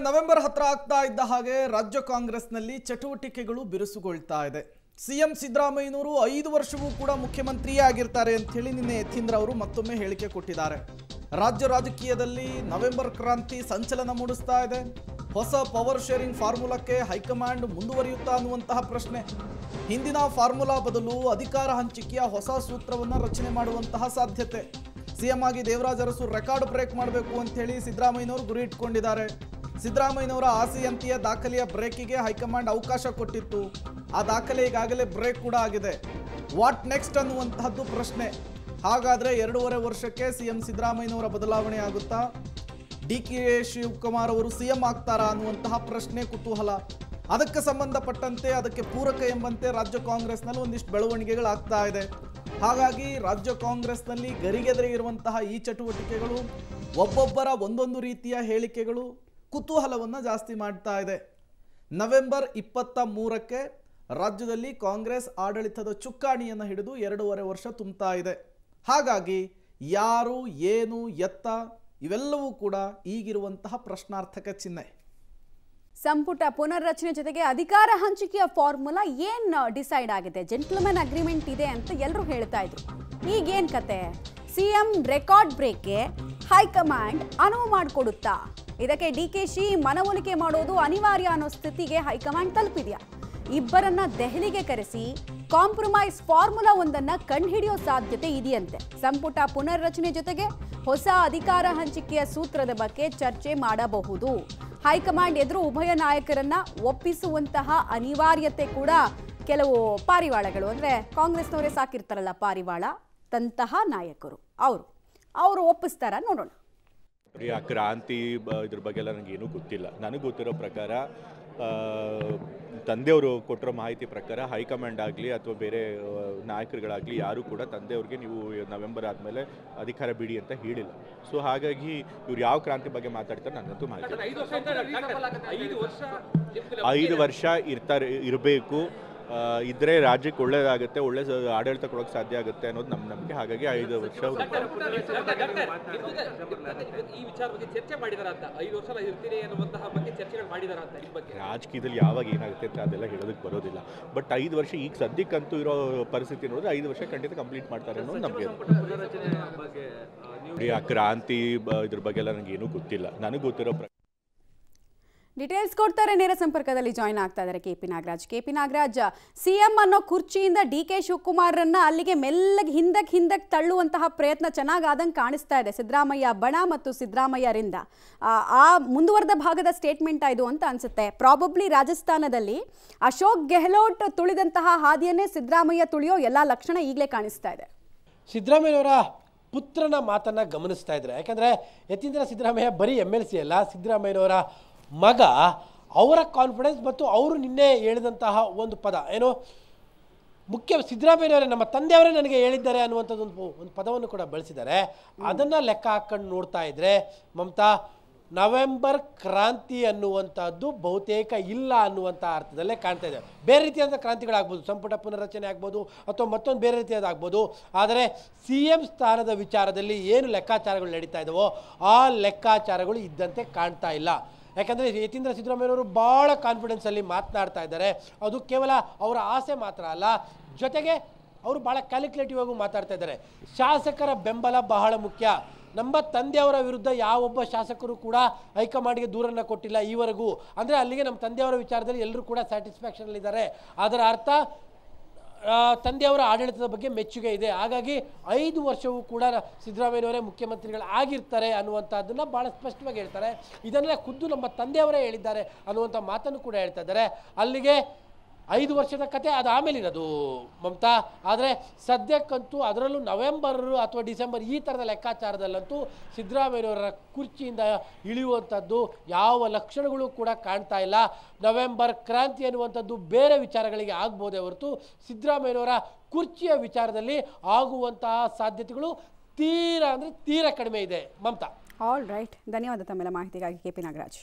November ಹತ್ರ ಆಗ್ತಾ ಇದ್ದ ಹಾಗೆ ರಾಜ್ಯ ಕಾಂಗ್ರೆಸ್ನಲ್ಲಿ ಚಟುವಟಿಕೆಗಳು ಬಿರುಸುಗೊಳ್ತಾ ಇದೆ. ಸಿಎಂ ಸಿದ್ದರಾಮಯ್ಯನವರು 5 ವರ್ಷವೂ ಕೂಡ ಮುಖ್ಯಮಂತ್ರಿಯೇ ಆಗಿರ್ತಾರೆ ಅಂತ ಹೇಳಿ ನಿನ್ನೆ ಯತೀಂದ್ರ ಅವರು ಮತ್ತೊಮ್ಮೆ ಹೇಳಿಕೆ ಕೊಟ್ಟಿದ್ದಾರೆ. ರಾಜ್ಯ ರಾಜಕೀಯದಲ್ಲಿ ನವೆಂಬರ್ ಕ್ರಾಂತಿ ಸಂಚಲನ ಮೂಡಿಸ್ತಾ ಇದೆ. ಹೊಸ ಪವರ್ ಶೇರಿಂಗ್ ಫಾರ್ಮುಲಾಕ್ಕೆ ಹೈಕಮಾಂಡ್ ಮುಂದುವರಿಯುತ್ತಾ ಅನ್ನುವಂತಹ ಪ್ರಶ್ನೆ. ಹಿಂದಿನ ಫಾರ್ಮುಲಾ ಬದಲು ಅಧಿಕಾರ ಹಂಚಿಕೆಯ ಹೊಸ ಸೂತ್ರವನ್ನು ರಚನೆ ಮಾಡುವಂತಹ ಸಾಧ್ಯತೆ. ಸಿಎಂ ಆಗಿ ದೇವರಾಜ ಅರಸು ರೆಕಾರ್ಡ್ ಬ್ರೇಕ್ ಮಾಡಬೇಕು ಅಂತ ಹೇಳಿ ಸಿದ್ದರಾಮಯ್ಯನವರು ಗುರಿ ಇಟ್ಕೊಂಡಿದ್ದಾರೆ. ಸಿದ್ದರಾಮಯ್ಯನವರ ಆಸೆಯಂತೆಯೇ ದಾಖಲೆಯ ಬ್ರೇಕಿಗೆ ಹೈಕಮಾಂಡ್ ಅವಕಾಶ ಕೊಟ್ಟಿತ್ತು. ಆ ದಾಖಲೆ ಈಗಾಗಲೇ ಬ್ರೇಕ್ ಕೂಡ ಆಗಿದೆ. ವಾಟ್ ನೆಕ್ಸ್ಟ್ ಅನ್ನುವಂತಹದ್ದು ಪ್ರಶ್ನೆ. ಹಾಗಾದ್ರೆ 2.5 ವರ್ಷಕ್ಕೆ ಸಿಎಂ ಸಿದ್ದರಾಮಯ್ಯನವರ ಬದಲಾವಣೆ ಆಗುತ್ತಾ? ಡಿ.ಕೆ. ಶಿವಕುಮಾರ್ ಅವರು ಸಿಎಂ ಆಗ್ತಾರಾ ಅನ್ನುವಂತಹ ಪ್ರಶ್ನೆ, ಕುತೂಹಲ. ಅದಕ್ಕೆ ಸಂಬಂಧಪಟ್ಟಂತೆ ಅದಕ್ಕೆ ಪೂರಕ ಎಂಬಂತೆ ರಾಜ್ಯ ಕಾಂಗ್ರೆಸ್ನಲ್ಲಿ ಒಂದಿಷ್ಟು ಬೆಳವಣಿಗೆಗಳಾಗ್ತಾ ಇದೆ. ಹಾಗಾಗಿ ರಾಜ್ಯ ಕಾಂಗ್ರೆಸ್ನಲ್ಲಿ ಗರಿಗೆದರಿ ಇರುವಂತಹ ಈ ಚಟುವಟಿಕೆಗಳು, ಒಬ್ಬೊಬ್ಬರ ಒಂದೊಂದು ರೀತಿಯ ಹೇಳಿಕೆಗಳು ಕುತೂಹಲವನ್ನು ಜಾಸ್ತಿ ಮಾಡ್ತಾ ಇದೆ. ನವೆಂಬರ್ 23ಕ್ಕೆ ರಾಜ್ಯದಲ್ಲಿ ಕಾಂಗ್ರೆಸ್ ಆಡಳಿತದ ಚುಕ್ಕಾಣಿಯನ್ನು ಹಿಡಿದು 2.5 ವರ್ಷ ತುಂಬ್ತಾ ಇದೆ. ಹಾಗಾಗಿ ಯಾರು, ಏನು, ಎತ್ತ ಇವೆಲ್ಲವೂ ಕೂಡ ಈಗಿರುವಂತಹ ಪ್ರಶ್ನಾರ್ಥಕ ಚಿಹ್ನೆ. ಸಂಪುಟ ಪುನರ್ರಚನೆ ಜೊತೆಗೆ ಅಧಿಕಾರ ಹಂಚಿಕೆಯ ಫಾರ್ಮುಲಾ ಏನ್ ಡಿಸೈಡ್ ಆಗಿದೆ? ಜೆಂಟಲ್ಮನ್ ಅಗ್ರಿಮೆಂಟ್ ಇದೆ ಅಂತ ಎಲ್ಲರೂ ಹೇಳ್ತಾ ಇದ್ರು. ಈಗೇನ್ ಕತೆ? ಸಿಎಂ ರೆಕಾರ್ಡ್ ಬ್ರೇಕ್ಗೆ ಹೈಕಮಾಂಡ್ ಅನುವು ಮಾಡಿಕೊಡುತ್ತಾ? ಇದಕ್ಕೆ ಡಿ.ಕೆ.ಶಿ ಮನವೊಲಿಕೆ ಮಾಡೋದು ಅನಿವಾರ್ಯ ಅನ್ನೋ ಸ್ಥಿತಿಗೆ ಹೈಕಮಾಂಡ್ ತಲುಪಿದೆಯಾ? ಇಬ್ಬರನ್ನ ದೆಹಲಿಗೆ ಕರೆಸಿ ಕಾಂಪ್ರಮೈಸ್ ಫಾರ್ಮುಲಾ ಒಂದನ್ನ ಕಂಡುಹಿಡಿಯೋ ಸಾಧ್ಯತೆ ಇದೆಯಂತೆ. ಸಂಪುಟ ಪುನರ್ರಚನೆ ಜೊತೆಗೆ ಹೊಸ ಅಧಿಕಾರ ಹಂಚಿಕೆಯ ಸೂತ್ರದ ಬಗ್ಗೆ ಚರ್ಚೆ ಮಾಡಬಹುದು. ಹೈಕಮಾಂಡ್ ಎದುರು ಉಭಯ ನಾಯಕರನ್ನ ಒಪ್ಪಿಸುವಂತಹ ಅನಿವಾರ್ಯತೆ ಕೂಡ ಕೆಲವು ಪಾರಿವಾಳಗಳು, ಅಂದ್ರೆ ಕಾಂಗ್ರೆಸ್ನವರೇ ಸಾಕಿರ್ತಾರಲ್ಲ ಪಾರಿವಾಳ, ತಂತಹ ನಾಯಕರು ಅವರು ಒಪ್ಪಿಸ್ತಾರ? ನೋಡೋಣ. ಆ ಕ್ರಾಂತಿ ಇದ್ರ ಬಗ್ಗೆ ಎಲ್ಲ ನನಗೇನೂ ಗೊತ್ತಿಲ್ಲ. ನನಗೆ ಗೊತ್ತಿರೋ ಪ್ರಕಾರ ತಂದೆಯವರು ಕೊಟ್ಟಿರೋ ಮಾಹಿತಿ ಪ್ರಕಾರ ಹೈಕಮಾಂಡ್ ಆಗಲಿ ಅಥವಾ ಬೇರೆ ನಾಯಕರುಗಳಾಗಲಿ ಯಾರೂ ಕೂಡ ತಂದೆಯವ್ರಿಗೆ ನೀವು ನವೆಂಬರ್ ಆದಮೇಲೆ ಅಧಿಕಾರ ಬಿಡಿ ಅಂತ ಹೇಳಿಲ್ಲ. ಸೊ ಹಾಗಾಗಿ ಇವ್ರು ಯಾವ ಕ್ರಾಂತಿ ಬಗ್ಗೆ ಮಾತಾಡ್ತಾರೆ ನನಗಂತೂ ಮಾಹಿತಿ. 5 ವರ್ಷ ಇರಬೇಕು, ಇದ್ರೆ ರಾಜ್ಯಕ್ಕೆ ಒಳ್ಳೇದಾಗುತ್ತೆ, ಒಳ್ಳೆ ಆಡಳಿತ ಕೊಡೋಕೆ ಸಾಧ್ಯ ಆಗುತ್ತೆ ಅನ್ನೋದು ನಮ್ಮ ನಂಬಿಕೆ. ಹಾಗಾಗಿ 5 ವರ್ಷ ರಾಜಕೀಯದಲ್ಲಿ ಯಾವಾಗ ಏನಾಗುತ್ತೆ ಅಂತ ಅದೆಲ್ಲ ಹೇಳೋದಕ್ಕೆ ಬರೋದಿಲ್ಲ. ಬಟ್ 5 ವರ್ಷ ಈಗ ಸದ್ಯಕ್ಕಂತೂ ಇರೋ ಪರಿಸ್ಥಿತಿ ನೋಡಿದ್ರೆ 5 ವರ್ಷ ಖಂಡಿತ ಕಂಪ್ಲೀಟ್ ಮಾಡ್ತಾರೆ ಅನ್ನೋದು ನಮಗೆ. ಆ ಕ್ರಾಂತಿ ಇದ್ರ ಬಗ್ಗೆ ಎಲ್ಲ ನನಗೇನೂ ಗೊತ್ತಿಲ್ಲ. ನನಗೆ ಗೊತ್ತಿರೋ ಡೀಟೇಲ್ಸ್ ಕೊಡ್ತಾರೆ. ನೇರ ಸಂಪರ್ಕದಲ್ಲಿ ಜಾಯ್ನ್ ಆಗ್ತಾ ಇದ್ದಾರೆ ಕೆಪಿ ನಾಗರಾಜ್. ಸಿಎಂ ಅನ್ನೋ ಕುರ್ಚಿಯಿಂದ ಡಿ.ಕೆ. ಶಿವಕುಮಾರ್ರನ್ನ ಅಲ್ಲಿಗೆ ಮೆಲ್ಲಗೆ ಹಿಂದಕ್ಕೆ ತಳ್ಳುವಂತಹ ಪ್ರಯತ್ನ ಚೆನ್ನಾಗಾದಂಗೆ ಕಾಣಿಸ್ತಾ ಇದೆ ಸಿದ್ದರಾಮಯ್ಯ ಬಣ ಮತ್ತು ಸಿದ್ದರಾಮಯ್ಯರಿಂದ. ಆ ಮುಂದುವರೆದ ಭಾಗದ ಸ್ಟೇಟ್ಮೆಂಟ್ ಇದು ಅಂತ ಅನ್ಸುತ್ತೆ. ಪ್ರಾಬಬ್ಲಿ ರಾಜಸ್ಥಾನದಲ್ಲಿ ಅಶೋಕ್ ಗೆಹ್ಲೋಟ್ ತುಳಿದಂತಹ ಹಾದಿಯನ್ನೇ ಸಿದ್ದರಾಮಯ್ಯ ತುಳಿಯೋ ಎಲ್ಲ ಲಕ್ಷಣ ಈಗಲೇ ಕಾಣಿಸ್ತಾ ಇದೆ. ಸಿದ್ದರಾಮಯ್ಯವರ ಪುತ್ರನ ಮಾತನ್ನ ಗಮನಿಸ್ತಾ ಇದ್ದಾರೆ. ಯಾಕಂದ್ರೆ ಯತೀಂದ್ರ ಸಿದ್ದರಾಮಯ್ಯ ಬರೀ MLC ಅಲ್ಲ, ಸಿದ್ದರಾಮಯ್ಯನವರ ಮಗ. ಅವರ ಕಾನ್ಫಿಡೆನ್ಸ್ ಮತ್ತು ಅವರು ನಿನ್ನೆ ಹೇಳಿದಂತಹ ಒಂದು ಪದ ಏನು, ಮುಖ್ಯ ಸಿದ್ದರಾಮಯ್ಯನವರೇ ನಮ್ಮ ತಂದೆಯವರೇ ನನಗೆ ಹೇಳಿದ್ದಾರೆ ಅನ್ನುವಂಥದ್ದು ಒಂದು ಪದವನ್ನು ಕೂಡ ಬಳಸಿದ್ದಾರೆ. ಅದನ್ನು ಲೆಕ್ಕ ಹಾಕೊಂಡು ನೋಡ್ತಾ ಇದ್ರೆ ಮಮತಾ, ನವೆಂಬರ್ ಕ್ರಾಂತಿ ಅನ್ನುವಂಥದ್ದು ಬಹುತೇಕ ಇಲ್ಲ ಅನ್ನುವಂಥ ಅರ್ಥದಲ್ಲೇ ಕಾಣ್ತಾ ಇದೆ. ಬೇರೆ ರೀತಿಯಾದ ಕ್ರಾಂತಿಗಳಾಗ್ಬೋದು, ಸಂಪುಟ ಪುನರ್ರಚನೆ ಆಗ್ಬೋದು ಅಥವಾ ಮತ್ತೊಂದು ಬೇರೆ ರೀತಿಯಾದಾಗ್ಬೋದು. ಆದರೆ CM ಸ್ಥಾನದ ವಿಚಾರದಲ್ಲಿ ಏನು ಲೆಕ್ಕಾಚಾರಗಳು ನಡೀತಾ ಇದ್ದಾವೋ ಆ ಲೆಕ್ಕಾಚಾರಗಳು ಇದ್ದಂತೆ ಕಾಣ್ತಾ ಇಲ್ಲ. ಯಾಕಂದರೆ ಯತೀಂದ್ರ ಸಿದ್ದರಾಮಯ್ಯನವರು ಭಾಳ ಕಾನ್ಫಿಡೆನ್ಸಲ್ಲಿ ಮಾತನಾಡ್ತಾ ಇದ್ದಾರೆ. ಅದು ಕೇವಲ ಅವರ ಆಸೆ ಮಾತ್ರ ಅಲ್ಲ, ಜೊತೆಗೆ ಅವರು ಭಾಳ ಕ್ಯಾಲ್ಕುಲೇಟಿವ್ ಆಗಿ ಮಾತಾಡ್ತಾ ಇದ್ದಾರೆ. ಶಾಸಕರ ಬೆಂಬಲ ಬಹಳ ಮುಖ್ಯ. ನಮ್ಮ ತಂದೆಯವರ ವಿರುದ್ಧ ಯಾವೊಬ್ಬ ಶಾಸಕರು ಕೂಡ ಹೈಕಮಾಂಡ್ಗೆ ದೂರನ್ನು ಕೊಟ್ಟಿಲ್ಲ ಈವರೆಗೂ. ಅಂದರೆ ಅಲ್ಲಿಗೆ ನಮ್ಮ ತಂದೆಯವರ ವಿಚಾರದಲ್ಲಿ ಎಲ್ಲರೂ ಕೂಡ ಸ್ಯಾಟಿಸ್ಫ್ಯಾಕ್ಷನಲ್ಲಿದ್ದಾರೆ. ಅದರ ಅರ್ಥ ತಂದೆಯವರ ಆಡಳಿತದ ಬಗ್ಗೆ ಮೆಚ್ಚುಗೆ ಇದೆ. ಹಾಗಾಗಿ 5 ವರ್ಷವೂ ಕೂಡ ಸಿದ್ದರಾಮಯ್ಯನವರೇ ಮುಖ್ಯಮಂತ್ರಿಗಳು ಆಗಿರ್ತಾರೆ ಅನ್ನುವಂಥದ್ದನ್ನು ಭಾಳ ಸ್ಪಷ್ಟವಾಗಿ ಹೇಳ್ತಾರೆ. ಇದನ್ನೆಲ್ಲ ಖುದ್ದು ನಮ್ಮ ತಂದೆಯವರೇ ಹೇಳಿದ್ದಾರೆ ಅನ್ನುವಂಥ ಮಾತನ್ನು ಕೂಡ ಹೇಳ್ತಾ ಇದ್ದಾರೆ. ಅಲ್ಲಿಗೆ 5 ವರ್ಷದ ಕತೆ ಅದು ಆಮೇಲೆ ಇರೋದು ಮಮತಾ. ಆದರೆ ಸದ್ಯಕ್ಕಂತೂ ಅದರಲ್ಲೂ ನವೆಂಬರ್ ಅಥವಾ ಡಿಸೆಂಬರ್ ಈ ಥರದ ಲೆಕ್ಕಾಚಾರದಲ್ಲಂತೂ ಸಿದ್ದರಾಮಯ್ಯನವರ ಕುರ್ಚಿಯಿಂದ ಇಳಿಯುವಂಥದ್ದು ಯಾವ ಲಕ್ಷಣಗಳು ಕೂಡ ಕಾಣ್ತಾ ಇಲ್ಲ. ನವೆಂಬರ್ ಕ್ರಾಂತಿ ಅನ್ನುವಂಥದ್ದು ಬೇರೆ ವಿಚಾರಗಳಿಗೆ ಆಗ್ಬೋದೇ ಹೊರತು ಸಿದ್ದರಾಮಯ್ಯನವರ ಕುರ್ಚಿಯ ವಿಚಾರದಲ್ಲಿ ಆಗುವಂತಹ ಸಾಧ್ಯತೆಗಳು ತೀರಾ ಕಡಿಮೆ ಇದೆ ಮಮತಾ. ಆಲ್ ರೈಟ್, ಧನ್ಯವಾದ ತಮ್ಮೆಲ್ಲ ಮಾಹಿತಿಗಾಗಿ ಕೆಪಿ ನಾಗರಾಜ್.